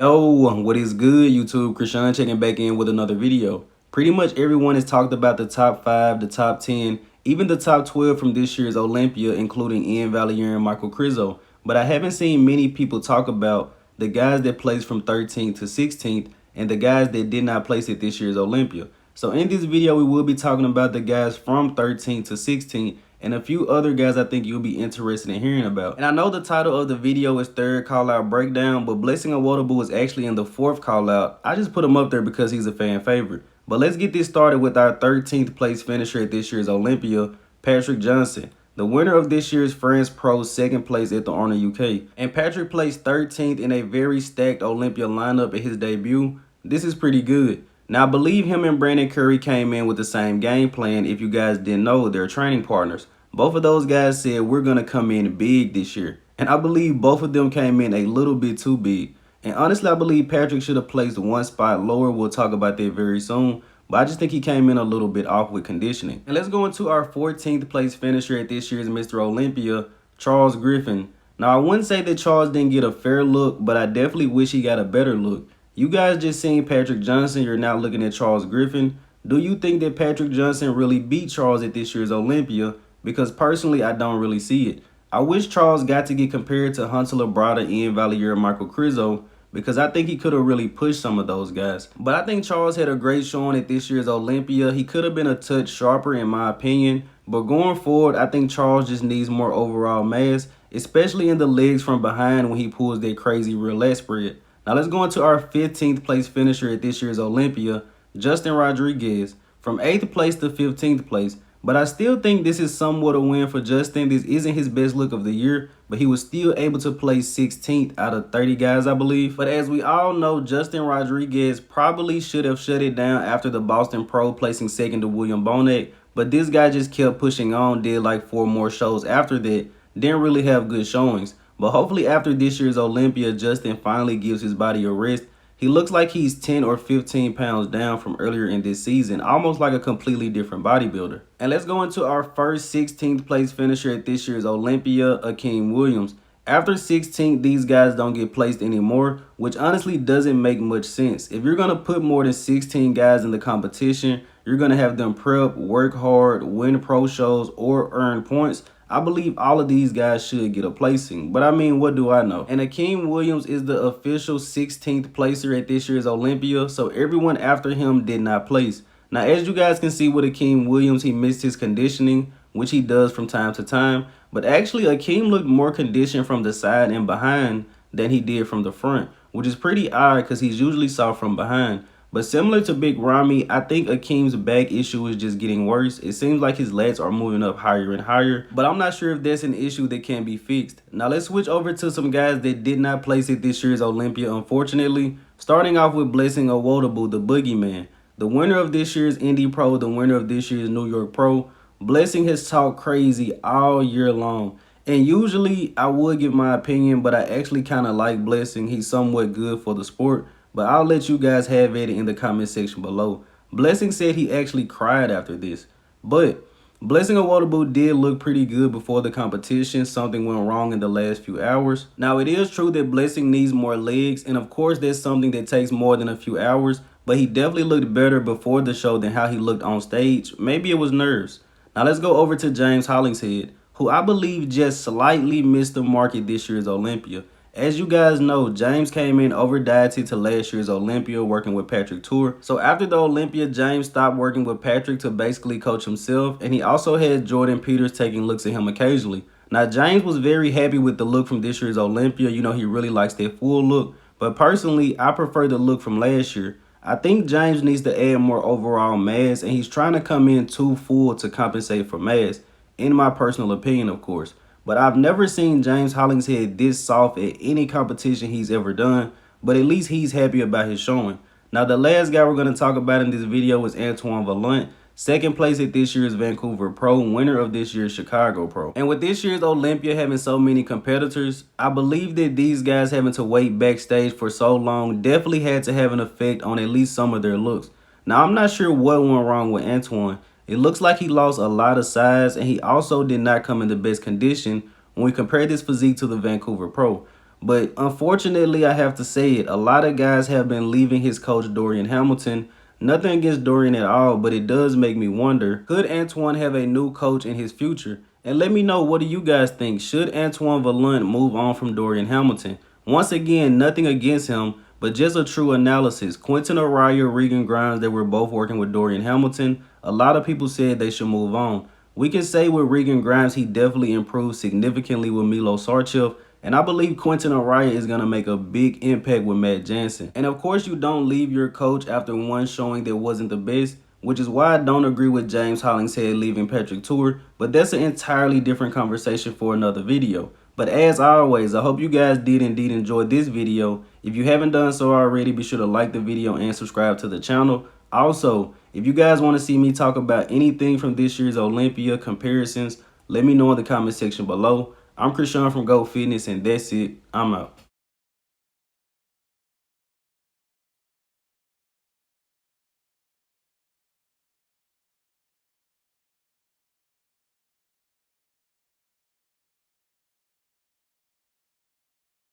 Oh, what is good, YouTube? Krishan checking back in with another video. Pretty much everyone has talked about the top 5, the top 10, even the top 12 from this year's Olympia, including Ian Valier and Michael Krizo. But I haven't seen many people talk about the guys that placed from 13th to 16th and the guys that did not place at this year's Olympia. So in this video, we will be talking about the guys from 13th to 16th and a few other guys I think you'll be interested in hearing about. And I know the title of the video is third call out breakdown, but Blessing Awodibu is actually in the fourth call out. I just put him up there because he's a fan favorite. But let's get this started with our 13th place finisher at this year's Olympia, Patrick Johnson, the winner of this year's France Pro's second place at the Honor UK. And Patrick placed 13th in a very stacked Olympia lineup at his debut. This is pretty good. Now, I believe him and Brandon Curry came in with the same game plan. If you guys didn't know, they're training partners. Both of those guys said we're going to come in big this year. And I believe both of them came in a little bit too big. And honestly, I believe Patrick should have placed one spot lower. We'll talk about that very soon. But I just think he came in a little bit off with conditioning. And let's go into our 14th place finisher at this year's Mr. Olympia, Charles Griffen. Now, I wouldn't say that Charles didn't get a fair look, but I definitely wish he got a better look. You guys just seen Patrick Johnson. You're now looking at Charles Griffen. Do you think that Patrick Johnson really beat Charles at this year's Olympia? Because personally, I don't really see it. I wish Charles got to get compared to Hunter Labrada, Ian Valier, and Michael Krizo, because I think he could have really pushed some of those guys. But I think Charles had a great showing at this year's Olympia. He could have been a touch sharper in my opinion. But going forward, I think Charles just needs more overall mass, especially in the legs from behind when he pulls that crazy roulette spread. Now let's go into our 15th place finisher at this year's Olympia, Justin Rodriguez, from 8th place to 15th place. But I still think this is somewhat a win for Justin. This isn't his best look of the year, but he was still able to place 16th out of 30 guys, I believe. But as we all know, Justin Rodriguez probably should have shut it down after the Boston Pro, placing second to William Bonet. But this guy just kept pushing on, did like 4 more shows after that. Didn't really have good showings. But hopefully after this year's Olympia, Justin finally gives his body a rest. He looks like he's 10 or 15 pounds down from earlier in this season, almost like a completely different bodybuilder. And let's go into our first 16th place finisher at this year's Olympia, Akim Williams. After 16th, these guys don't get placed anymore, which honestly doesn't make much sense. If you're going to put more than 16 guys in the competition, you're going to have them prep, work hard, win pro shows, or earn points. I believe all of these guys should get a placing, but I mean, what do I know? And Akim Williams is the official 16th placer at this year's Olympia, so everyone after him did not place. Now, as you guys can see with Akim Williams, he missed his conditioning, which he does from time to time, but actually Akim looked more conditioned from the side and behind than he did from the front, which is pretty odd because he's usually soft from behind. But similar to Big Ramy, I think Akim's back issue is just getting worse. It seems like his lats are moving up higher and higher, but I'm not sure if that's an issue that can be fixed. Now let's switch over to some guys that did not place at this year's Olympia, unfortunately. Starting off with Blessing Awodibu, the boogeyman. The winner of this year's Indy Pro, the winner of this year's New York Pro. Blessing has talked crazy all year long. And usually I would give my opinion, but I actually kind of like Blessing. He's somewhat good for the sport. But I'll let you guys have it in the comment section below. Blessing said he actually cried after this. But Blessing Awodibu did look pretty good before the competition. Something went wrong in the last few hours. Now, it is true that Blessing needs more legs. And of course, that's something that takes more than a few hours. But he definitely looked better before the show than how he looked on stage. Maybe it was nerves. Now, let's go over to James Hollingshead, who I believe just slightly missed the mark at this year's Olympia. As you guys know, James came in over-dieted to last year's Olympia working with Patrick Tour. So after the Olympia, James stopped working with Patrick to basically coach himself. And he also had Jordan Peters taking looks at him occasionally. Now, James was very happy with the look from this year's Olympia. You know, he really likes that full look. But personally, I prefer the look from last year. I think James needs to add more overall mass. And he's trying to come in too full to compensate for mass. In my personal opinion, of course. But I've never seen James Hollingshead this soft at any competition he's ever done. But at least he's happy about his showing. Now, the last guy we're going to talk about in this video is Antoine Vaillant. Second place at this year's Vancouver Pro, winner of this year's Chicago Pro. And with this year's Olympia having so many competitors, I believe that these guys having to wait backstage for so long definitely had to have an effect on at least some of their looks. Now, I'm not sure what went wrong with Antoine. It looks like he lost a lot of size, and he also did not come in the best condition when we compare this physique to the Vancouver Pro. But unfortunately, I have to say it, a lot of guys have been leaving his coach Dorian Hamilton. Nothing against Dorian at all, but it does make me wonder, could Antoine have a new coach in his future? And let me know, what do you guys think? Should Antoine Vaillant move on from Dorian Hamilton? Once again, nothing against him, but just a true analysis. Quentin Araya, Regan Grimes, they were both working with Dorian Hamilton. A lot of people said they should move on. We can say with Regan Grimes, he definitely improved significantly with Milo Sarchev. And I believe Quentin Araya is going to make a big impact with Matt Jansen. And of course, you don't leave your coach after one showing that wasn't the best, which is why I don't agree with James Hollingshead leaving Patrick Tour. But that's an entirely different conversation for another video. But as always, I hope you guys did indeed enjoy this video. If you haven't done so already, be sure to like the video and subscribe to the channel. Also, if you guys want to see me talk about anything from this year's Olympia comparisons, let me know in the comment section below. I'm Krishan from Go Fitness, and that's it. I'm out.